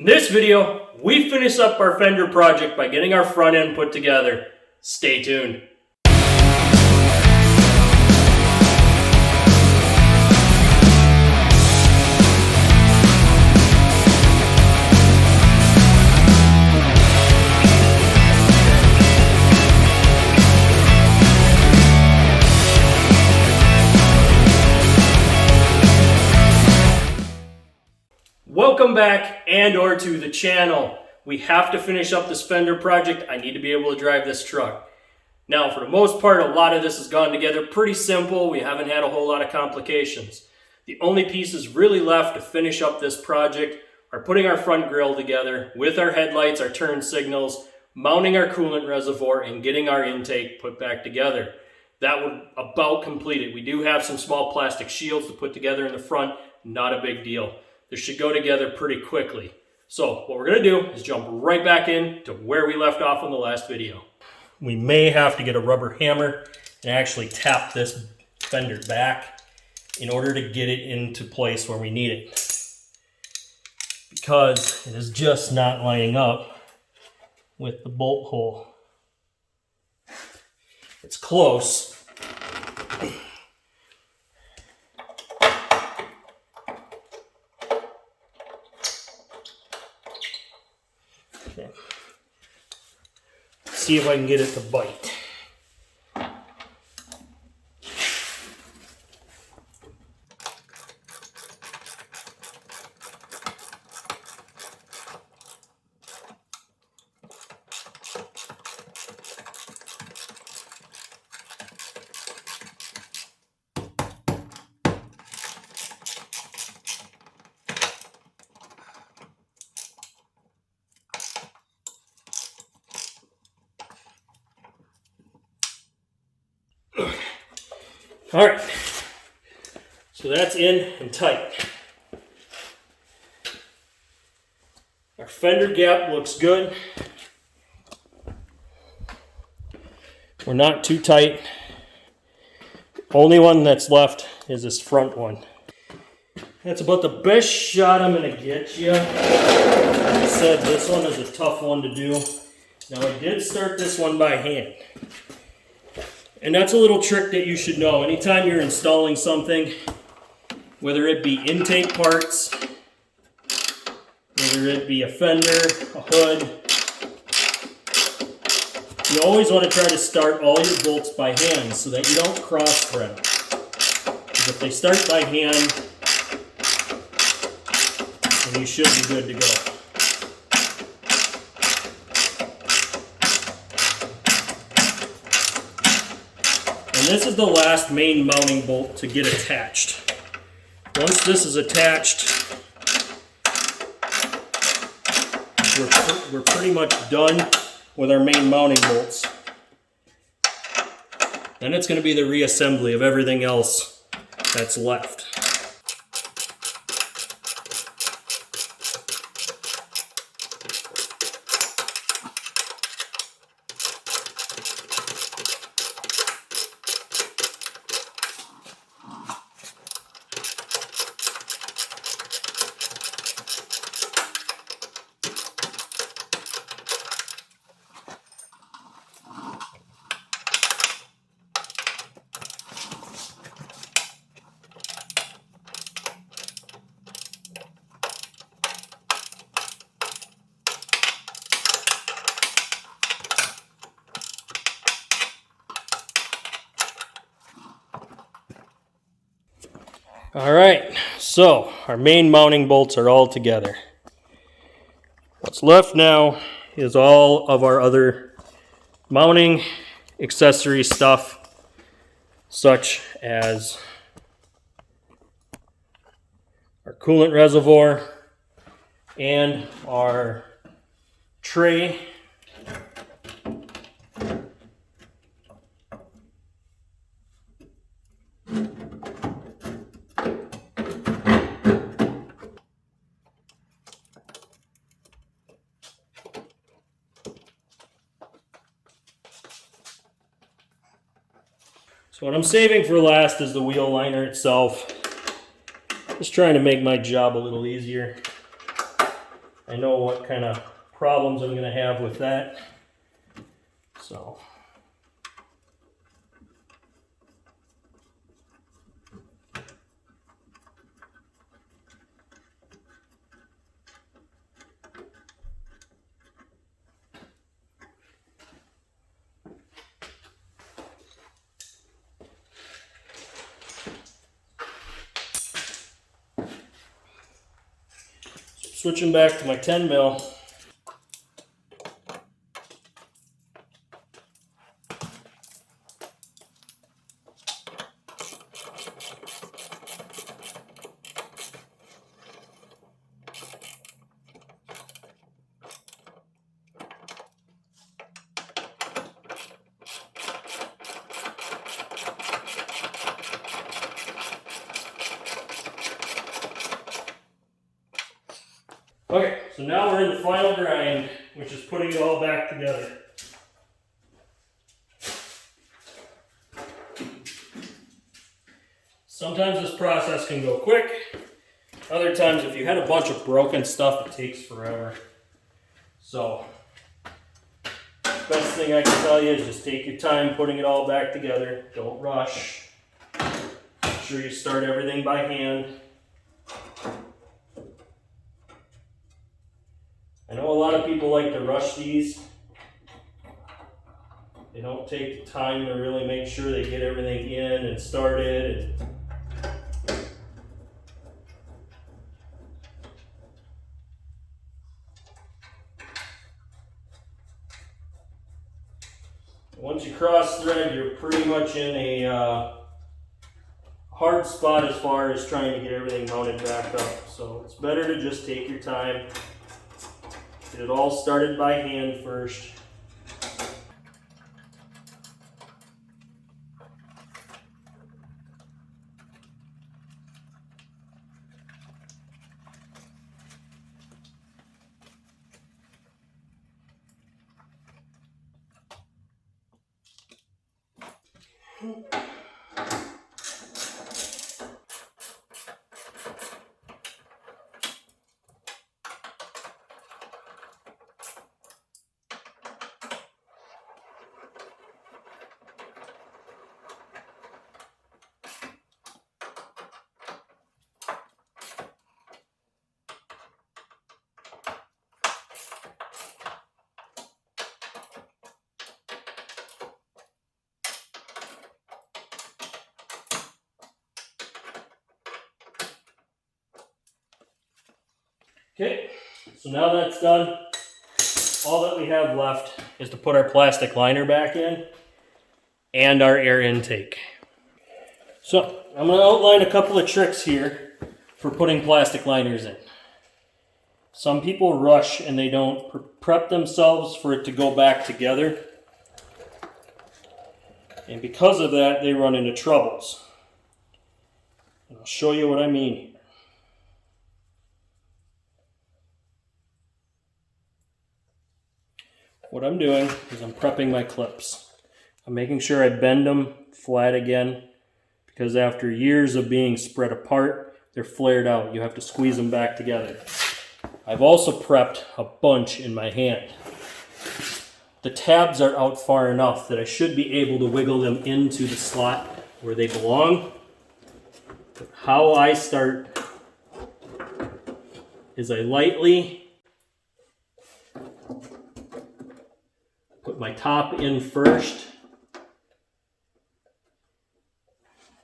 In this video, we finish up our fender project by getting our front end put together. Stay tuned. Welcome back and/or to the channel. We have to finish up this fender project. I need to be able to drive this truck. Now, for the most part, a lot of this has gone together pretty simple. We haven't had a whole lot of complications. The only pieces really left to finish up this project are putting our front grille together with our headlights, our turn signals, mounting our coolant reservoir, and getting our intake put back together. That would about complete it. We do have some small plastic shields to put together in the front. Not a big deal. This should go together pretty quickly. So what we're going to do is jump right back in to where we left off on the last video. We may have to get a rubber hammer and actually tap this fender back in order to get it into place where we need it, because it is just not lining up with the bolt hole. It's close. Okay. See if I can get it to bite. All right, so that's in and tight. Our fender gap looks good. We're not too tight. The only one that's left is this front one. That's about the best shot I'm gonna get you. Like I said, this one is a tough one to do. Now, I did start this one by hand. And that's a little trick that you should know. Anytime you're installing something, whether it be intake parts, whether it be a fender, a hood, you always want to try to start all your bolts by hand so that you don't cross thread them. Because if they start by hand, then you should be good to go. And this is the last main mounting bolt to get attached. Once this is attached, we're pretty much done with our main mounting bolts. Then it's going to be the reassembly of everything else that's left. All right, so our main mounting bolts are all together. What's left now is all of our other mounting accessory stuff, such as our coolant reservoir and our tray. So what I'm saving for last is the wheel liner itself. Just trying to make my job a little easier. I know what kind of problems I'm going to have with that. So. Switching back to my 10 mil. Okay, so now we're in the final grind, which is putting it all back together. Sometimes this process can go quick. Other times, if you had a bunch of broken stuff, it takes forever. So, best thing I can tell you is just take your time putting it all back together. Don't rush. Make sure you start everything by hand. I know a lot of people like to rush these. They don't take the time to really make sure they get everything in and started. Once you cross thread, you're pretty much in a hard spot as far as trying to get everything mounted back up. So it's better to just take your time. Get it all started by hand first. Okay, so now that's done, all that we have left is to put our plastic liner back in and our air intake. So I'm going to outline a couple of tricks here for putting plastic liners in. Some people rush and they don't prep themselves for it to go back together. And because of that, they run into troubles. And I'll show you what I mean here. What I'm doing is I'm prepping my clips. I'm making sure I bend them flat again, because after years of being spread apart, they're flared out. You have to squeeze them back together. I've also prepped a bunch in my hand. The tabs are out far enough that I should be able to wiggle them into the slot where they belong. But how I start is I lightly put my top in first.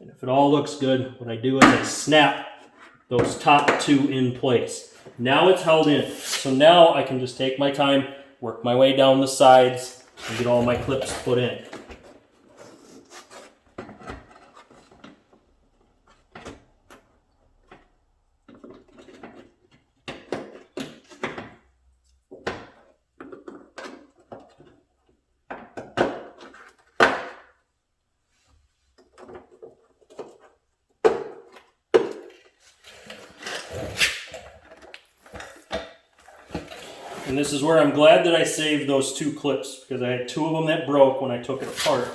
And if it all looks good, what I do is I snap those top two in place. Now it's held in. So now I can just take my time, work my way down the sides, and get all my clips put in. And this is where I'm glad that I saved those two clips, because I had two of them that broke when I took it apart.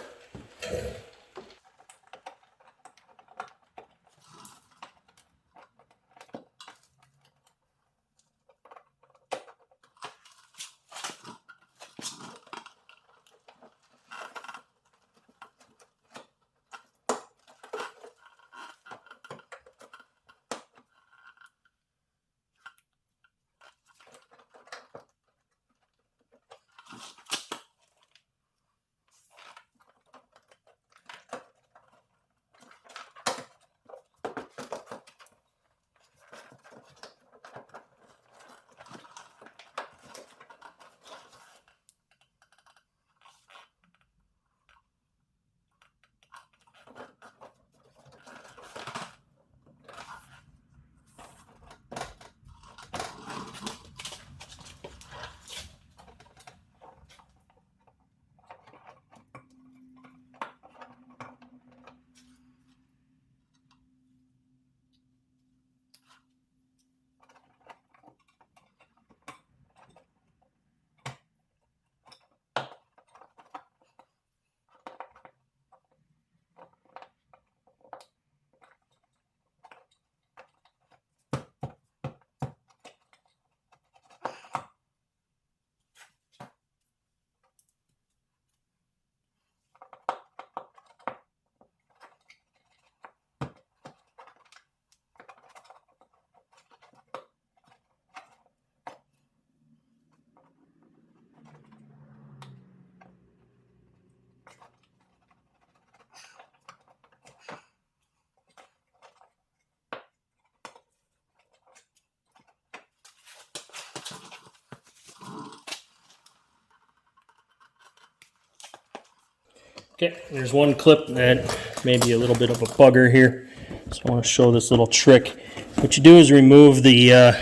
Okay, there's one clip that may be a little bit of a bugger here. So I want to show this little trick. What you do is remove the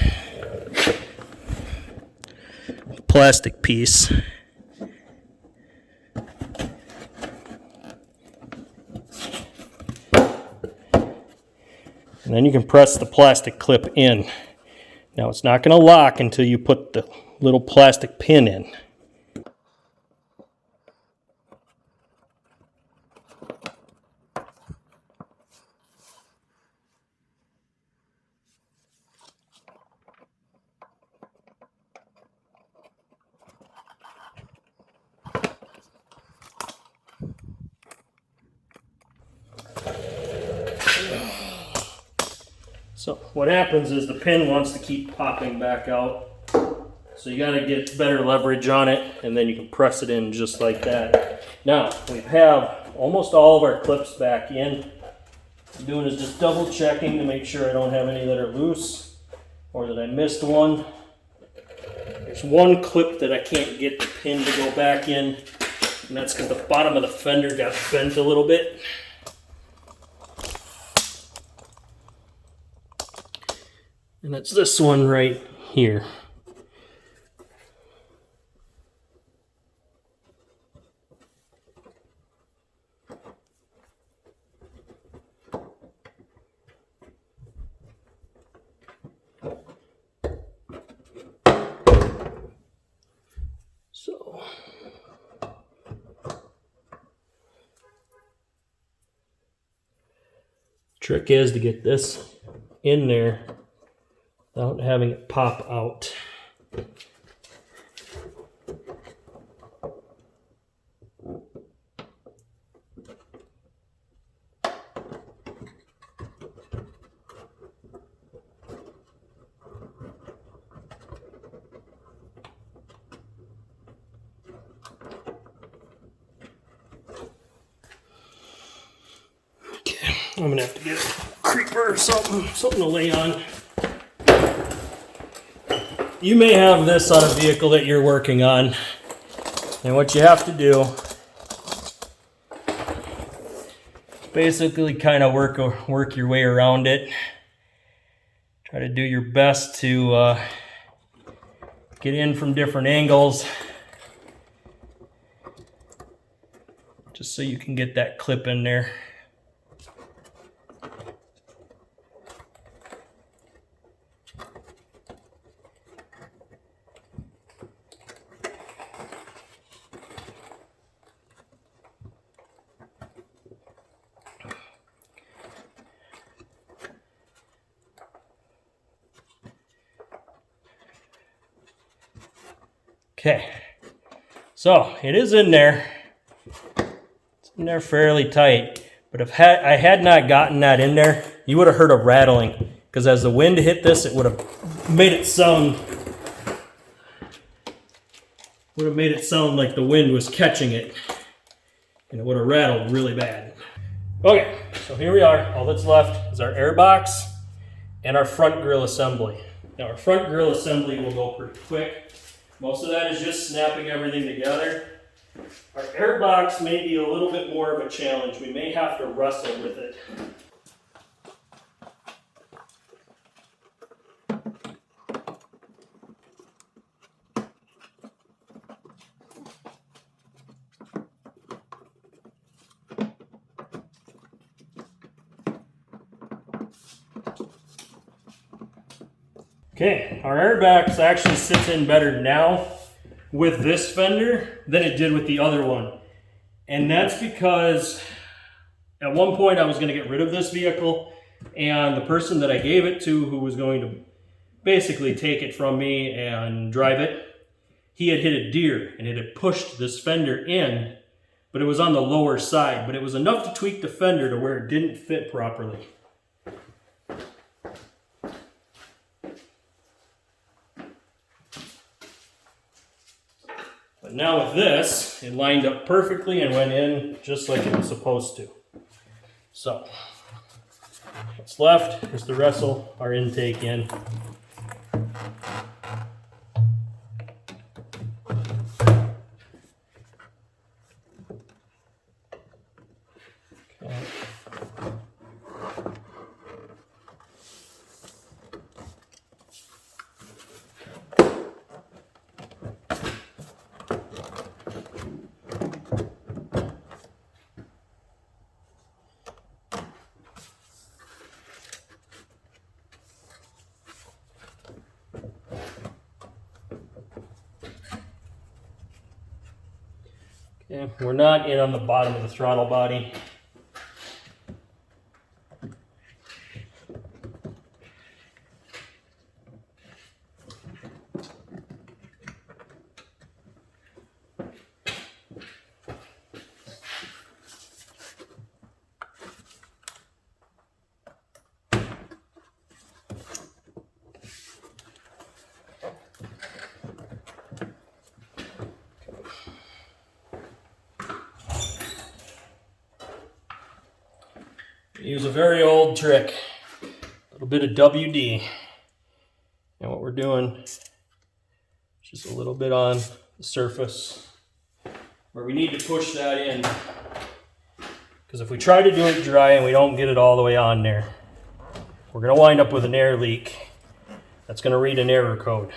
plastic piece. And then you can press the plastic clip in. Now it's not going to lock until you put the little plastic pin in. So what happens is the pin wants to keep popping back out. So you got to get better leverage on it, and then you can press it in just like that. Now we have almost all of our clips back in. What I'm doing is just double checking to make sure I don't have any that are loose or that I missed one. There's one clip that I can't get the pin to go back in, and that's because the bottom of the fender got bent a little bit. And it's this one right here. So trick is to get this in there without having it pop out. Okay, I'm gonna have to get a creeper or something to lay on. You may have this on a vehicle that you're working on, and what you have to do, basically kind of work your way around it. Try to do your best to get in from different angles, just so you can get that clip in there. Okay, so it is in there. It's in there fairly tight, but if I had not gotten that in there, you would have heard a rattling, because as the wind hit this, it would have made it sound like the wind was catching it, and it would have rattled really bad. Okay, so here we are. All that's left is our air box and our front grille assembly. Now our front grille assembly will go pretty quick. Most of that is just snapping everything together. Our air box may be a little bit more of a challenge. We may have to wrestle with it. Okay, our airbox actually sits in better now with this fender than it did with the other one. And that's because at one point I was going to get rid of this vehicle, and the person that I gave it to, who was going to basically take it from me and drive it, he had hit a deer and it had pushed this fender in, but it was on the lower side. But it was enough to tweak the fender to where it didn't fit properly. But now with this, it lined up perfectly and went in just like it was supposed to. So, what's left is to wrestle our intake in. Okay, we're not in on the bottom of the throttle body. Use a very old trick, a little bit of WD. And what we're doing is just a little bit on the surface where we need to push that in. Because if we try to do it dry and we don't get it all the way on there, we're going to wind up with an air leak that's going to read an error code.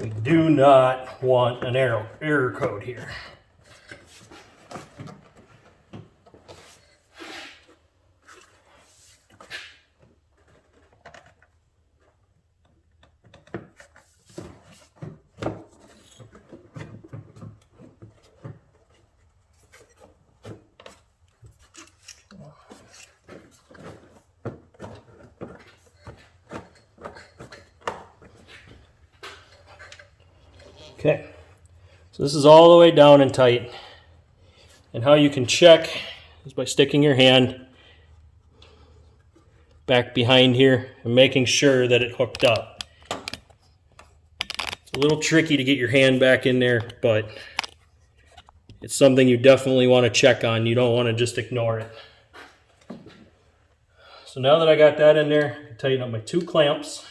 We do not want an error code here. Okay, so this is all the way down and tight. And how you can check is by sticking your hand back behind here and making sure that it hooked up. It's a little tricky to get your hand back in there, but it's something you definitely want to check on. You don't want to just ignore it. So now that I got that in there, I tighten up my 2 clamps.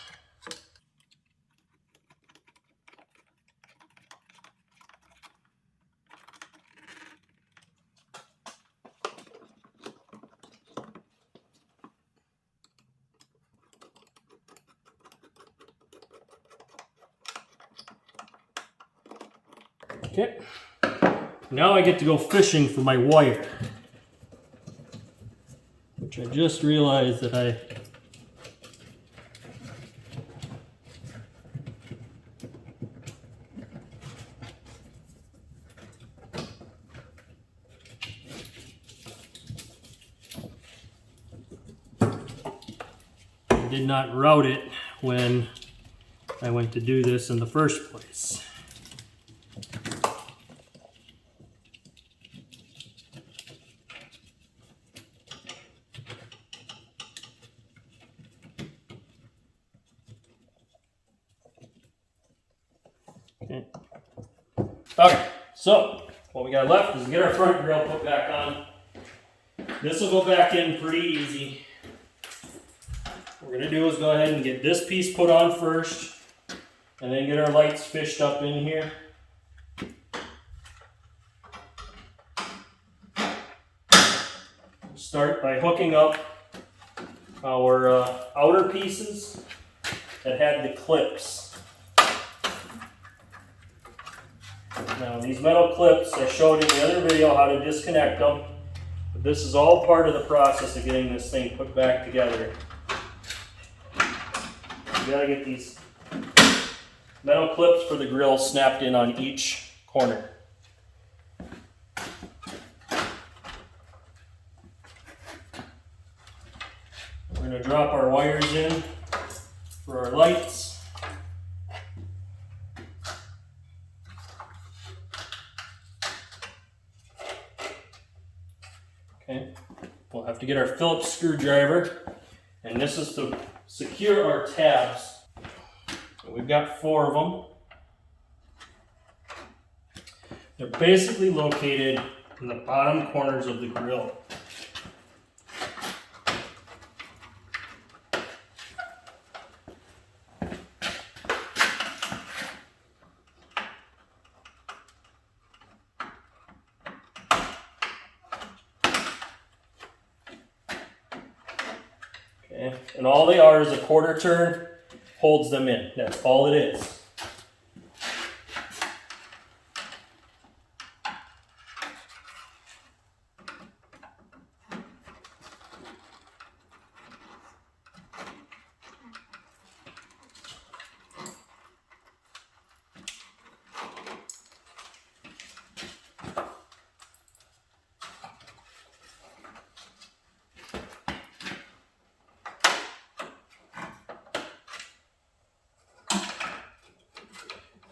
Okay, now I get to go fishing for my wire, which I just realized that I did not route it when I went to do this in the first place. Okay, so what we got left is get our front grille put back on. This will go back in pretty easy. What we're going to do is go ahead and get this piece put on first, and then get our lights fished up in here. Start by hooking up our outer pieces that had the clips. Now these metal clips, I showed in the other video how to disconnect them, but this is all part of the process of getting this thing put back together. You gotta get these metal clips for the grill snapped in on each corner. We're gonna drop our wires in for our lights. Okay, we'll have to get our Phillips screwdriver, and this is to secure our tabs. So we've got 4 of them. They're basically located in the bottom corners of the grill. Okay, and all they are is a quarter turn holds them in. That's all it is.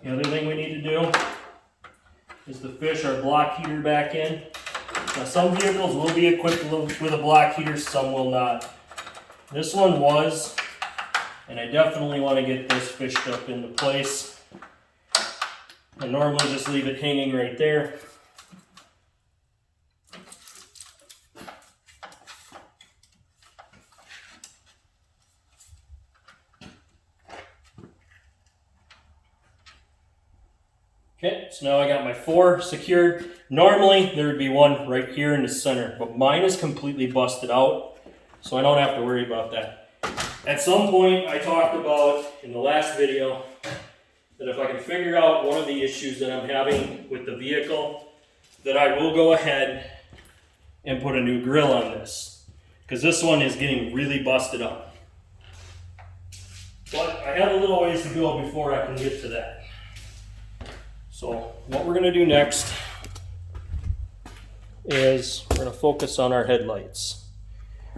The other thing we need to do is to fish our block heater back in. Now some vehicles will be equipped with a block heater, some will not. This one was, and I definitely want to get this fished up into place. I normally just leave it hanging right there. Okay, so now I got my 4 secured. Normally there would be one right here in the center, but mine is completely busted out, so I don't have to worry about that. At some point I talked about in the last video that if I can figure out one of the issues that I'm having with the vehicle, that I will go ahead and put a new grill on this, because this one is getting really busted up. But I have a little ways to go before I can get to that. So what we're going to do next is we're going to focus on our headlights.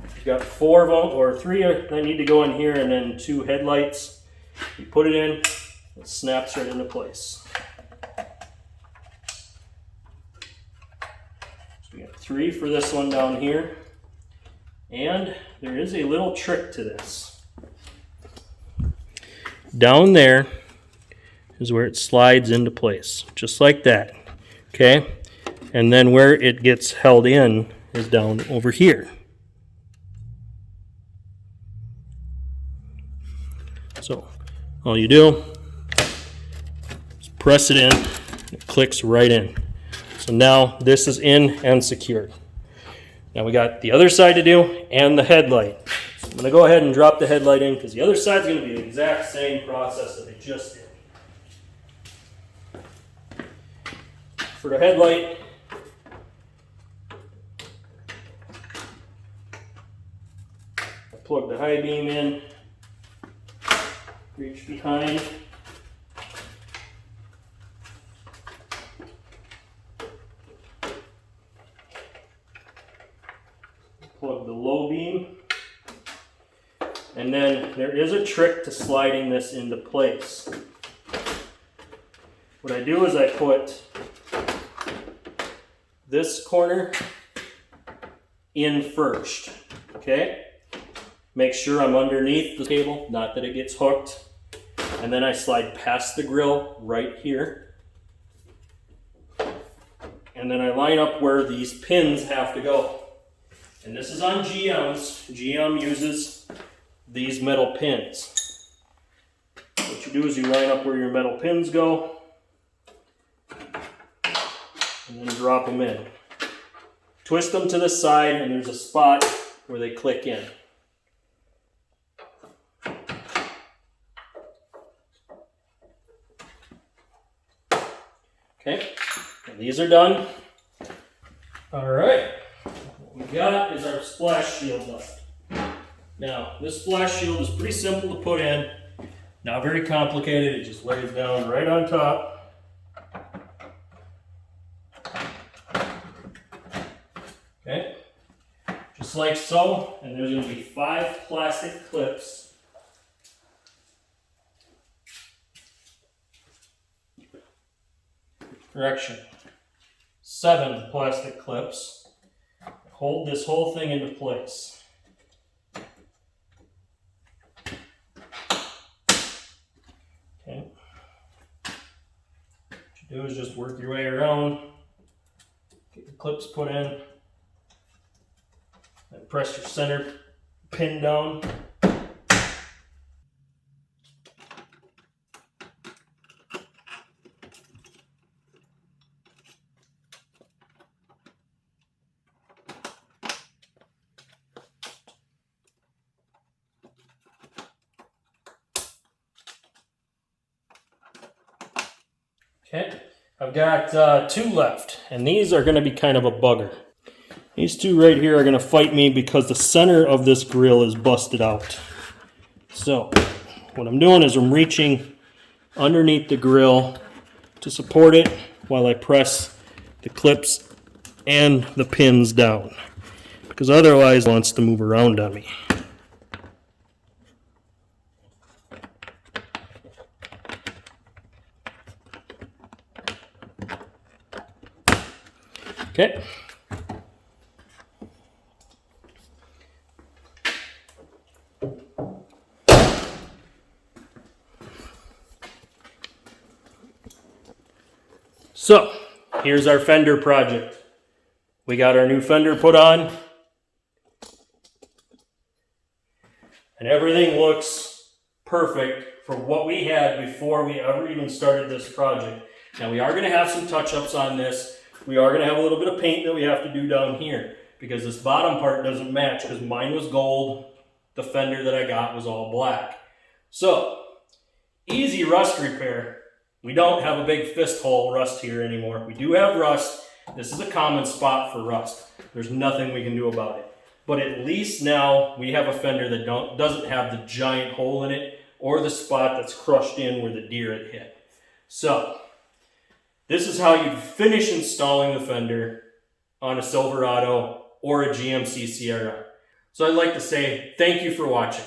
We've got 4 of them, or 3 that need to go in here, and then 2 headlights. You put it in, it snaps right into place. So we got 3 for this one down here. And there is a little trick to this. Down there is where it slides into place, just like that, okay? And then where it gets held in is down over here. So all you do is press it in, it clicks right in. So now this is in and secured. Now we got the other side to do and the headlight. So I'm going to go ahead and drop the headlight in because the other side is going to be the exact same process that I just did. For the headlight, I plug the high beam in, reach behind, plug the low beam, and then there is a trick to sliding this into place. What I do is I put this corner in first, okay? Make sure I'm underneath the cable, not that it gets hooked. And then I slide past the grill right here. And then I line up where these pins have to go. And this is on GM's. GM uses these metal pins. What you do is you line up where your metal pins go, and then drop them in. Twist them to the side, and there's a spot where they click in. Okay, and these are done. All right, what we got is our splash shield left. Now, this splash shield is pretty simple to put in, not very complicated. It just lays down right on top. Okay, just like so, and there's going to be 5 plastic clips. Correction, 7 plastic clips. Hold this whole thing into place. Okay, what you do is just work your way around, get your clips put in. And press your center pin down. Okay, I've got 2 left, and these are going to be kind of a bugger. These 2 right here are going to fight me because the center of this grill is busted out. So what I'm doing is I'm reaching underneath the grill to support it while I press the clips and the pins down, because otherwise it wants to move around on me. Okay. So, here's our fender project. We got our new fender put on. And everything looks perfect for what we had before we ever even started this project. Now we are going to have some touch-ups on this. We are going to have a little bit of paint that we have to do down here because this bottom part doesn't match because mine was gold. The fender that I got was all black. So, easy rust repair. We don't have a big fist hole rust here anymore. We do have rust. This is a common spot for rust. There's nothing we can do about it. But at least now we have a fender that doesn't have the giant hole in it or the spot that's crushed in where the deer had hit. So, this is how you finish installing the fender on a Silverado or a GMC Sierra. So I'd like to say thank you for watching.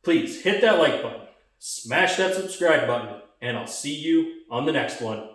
Please hit that like button, smash that subscribe button, and I'll see you on the next one.